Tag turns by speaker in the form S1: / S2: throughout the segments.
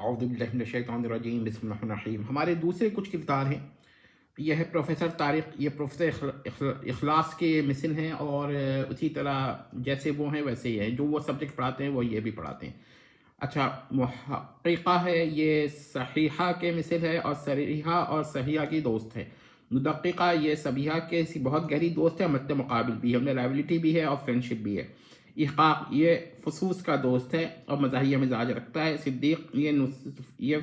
S1: اعوذ باللہ من الشیطان الرجیم، بسم اللہ الرحمن الرحیم۔ ہمارے دوسرے کچھ کردار ہیں، یہ ہے پروفیسر طارق۔ یہ پروفیسر اخلاص کے مثل ہیں، اور اسی طرح جیسے وہ ہیں ویسے ہی ہیں، جو وہ سبجیکٹ پڑھاتے ہیں وہ یہ بھی پڑھاتے ہیں۔ اچھا، محققہ ہے، یہ صحیحہ کے مثل ہے، اور صریحہ اور صحیحہ کی دوست ہے۔ مدققہ یہ صبیحہ کے بہت گہری دوست ہے، مد مقابل بھی ہے، ان میں لائبلٹی بھی ہے اور فرینڈشپ بھی ہے۔ احقاق یہ فصوص کا دوست ہے اور مزاحیہ مزاج رکھتا ہے۔ صدیق یہ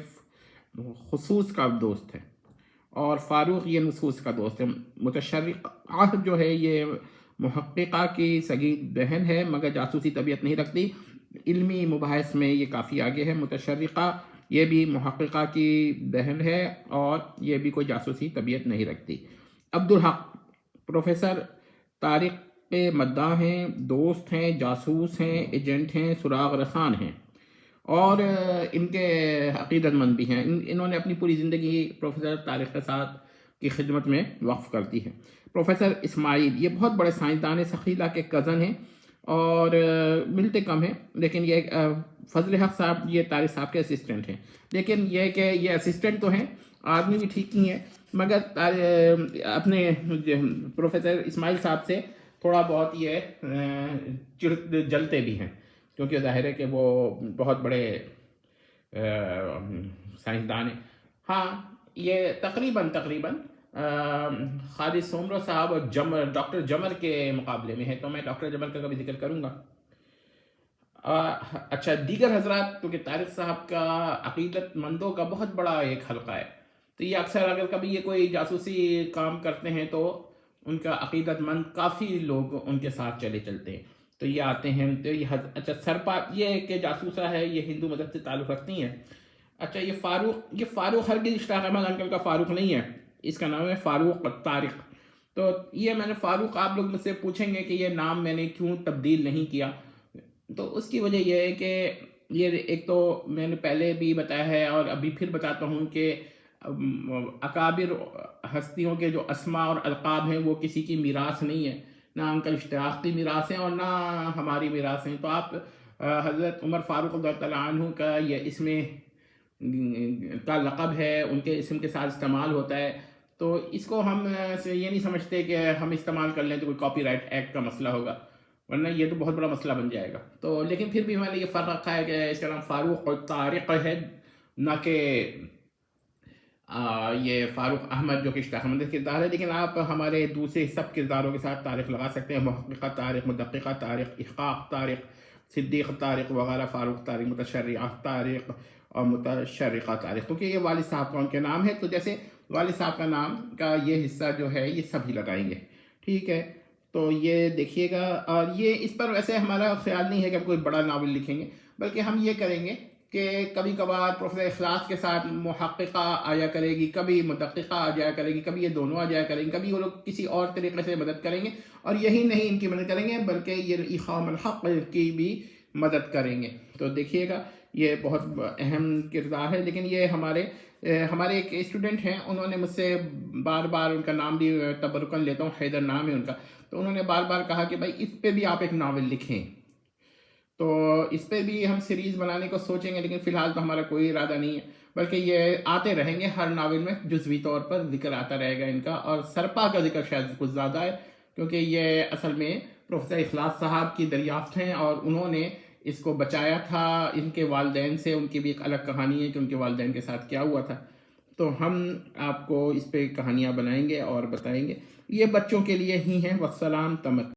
S1: خصوص کا دوست ہے، اور فاروق یہ نصوص کا دوست ہے۔ متشرقہ جو ہے یہ محققہ کی سگی بہن ہے، مگر جاسوسی طبیعت نہیں رکھتی، علمی مباحث میں یہ کافی آگے ہے۔ متشرقہ یہ بھی محققہ کی بہن ہے، اور یہ بھی کوئی جاسوسی طبیعت نہیں رکھتی۔ عبدالحق پروفیسر طارق کے مداح ہیں، دوست ہیں، جاسوس ہیں، ایجنٹ ہیں، سراغ رسان ہیں، اور ان کے عقیدت مند بھی ہیں۔ انہوں نے اپنی پوری زندگی پروفیسر طارق کے ساتھ کی خدمت میں وقف کر دی ہے۔ پروفیسر اسماعیل یہ بہت بڑے سائنسدان ہیں، ثقیلہ کے کزن ہیں، اور ملتے کم ہیں، لیکن یہ فضل حق صاحب یہ طارق صاحب کے اسسٹنٹ ہیں۔ لیکن یہ کہ یہ اسسٹنٹ تو ہیں، آدمی بھی ٹھیک نہیں ہے، مگر اپنے پروفیسر اسماعیل صاحب سے تھوڑا بہت یہ جلتے بھی ہیں، کیونکہ ظاہر ہے کہ وہ بہت بڑے سائنسدان ہیں۔ ہاں، یہ تقریباً خالد سومرو صاحب اور ڈاکٹر جمر کے مقابلے میں ہے، تو میں ڈاکٹر جمر کا کبھی ذکر کروں گا۔ اچھا، دیگر حضرات، کیونکہ طارق صاحب کا عقیدت مندوں کا بہت بڑا ایک حلقہ ہے، تو یہ اکثر اگر کبھی یہ کوئی جاسوسی کام کرتے ہیں تو ان کا عقیدت مند کافی لوگ ان کے ساتھ چلتے ہیں، تو یہ آتے ہیں۔ تو یہ اچھا، سرپا یہ کہ جاسوسہ ہے، یہ ہندو مذہب سے تعلق رکھتی ہیں۔ اچھا، یہ فاروق ہرگز اشتاق احمد انکل کا فاروق نہیں ہے، اس کا نام ہے فاروق طارق۔ تو یہ میں نے فاروق، آپ لوگ مجھ سے پوچھیں گے کہ یہ نام میں نے کیوں تبدیل نہیں کیا، تو اس کی وجہ یہ ہے کہ یہ ایک تو میں نے پہلے بھی بتایا ہے اور ابھی پھر بتاتا ہوں کہ اکابر ہستیوں کے جو اسماء اور القاب ہیں وہ کسی کی میراث نہیں ہے، نہ انکل اشتیاق کی میراث ہیں اور نہ ہماری میراث ہیں۔ تو آپ حضرت عمر فاروق اللہ تعالیٰ عنہ کا یہ اسم کا لقب ہے، ان کے اسم کے ساتھ استعمال ہوتا ہے، تو اس کو ہم یہ نہیں سمجھتے کہ ہم استعمال کر لیں تو کوئی کاپی رائٹ ایکٹ کا مسئلہ ہوگا، ورنہ یہ تو بہت بڑا مسئلہ بن جائے گا۔ تو لیکن پھر بھی میں نے یہ فرق رکھا ہے کہ اس کا نام فاروق اور طارق ہے، نہ کہ یہ فاروق احمد جو کہ اشتیاق احمد کا کردار ہے۔ لیکن آپ ہمارے دوسرے سب کرداروں کے ساتھ طارق لگا سکتے ہیں، محققہ طارق، مدققہ طارق، احقاق طارق، صدیق طارق وغیرہ، فاروق طارق، متشرعہ طارق اور متشرقہ طارق، کیونکہ یہ والد صاحب کا ان کے نام ہے، تو جیسے والد صاحب کا نام کا یہ حصہ جو ہے یہ سب ہی لگائیں گے، ٹھیک ہے؟ تو یہ دیکھیے گا، اور یہ اس پر ویسے ہمارا خیال نہیں ہے کہ ہم کوئی بڑا ناول لکھیں گے، بلکہ ہم یہ کریں گے کہ کبھی کبھار پروفیسر اخلاص کے ساتھ محققہ آیا کرے گی، کبھی مدققہ آ جایا کرے گی، کبھی یہ دونوں آ جایا کریں گے، کبھی وہ لوگ کسی اور طریقے سے مدد کریں گے، اور یہی نہیں ان کی مدد کریں گے بلکہ یہ اقامہ الحق کی بھی مدد کریں گے۔ تو دیکھیے گا، یہ بہت اہم کردار ہے۔ لیکن یہ ہمارے ایک اسٹوڈنٹ ہیں، انہوں نے مجھ سے بار بار، ان کا نام بھی تبرکاً لیتا ہوں، حیدر نام ہے ان کا، تو انہوں نے بار بار کہا کہ بھائی اس پہ بھی آپ ایک ناول لکھیں، تو اس پہ بھی ہم سیریز بنانے کو سوچیں گے، لیکن فی الحال تو ہمارا کوئی ارادہ نہیں ہے، بلکہ یہ آتے رہیں گے، ہر ناول میں جزوی طور پر ذکر آتا رہے گا ان کا، اور سرپا کا ذکر شاید کچھ زیادہ ہے، کیونکہ یہ اصل میں پروفیسر اخلاص صاحب کی دریافت ہیں، اور انہوں نے اس کو بچایا تھا ان کے والدین سے۔ ان کی بھی ایک الگ کہانی ہے کہ ان کے والدین کے ساتھ کیا ہوا تھا، تو ہم آپ کو اس پہ کہانیاں بنائیں گے اور بتائیں گے۔ یہ بچوں کے لیے ہی ہیں۔ والسلام تمت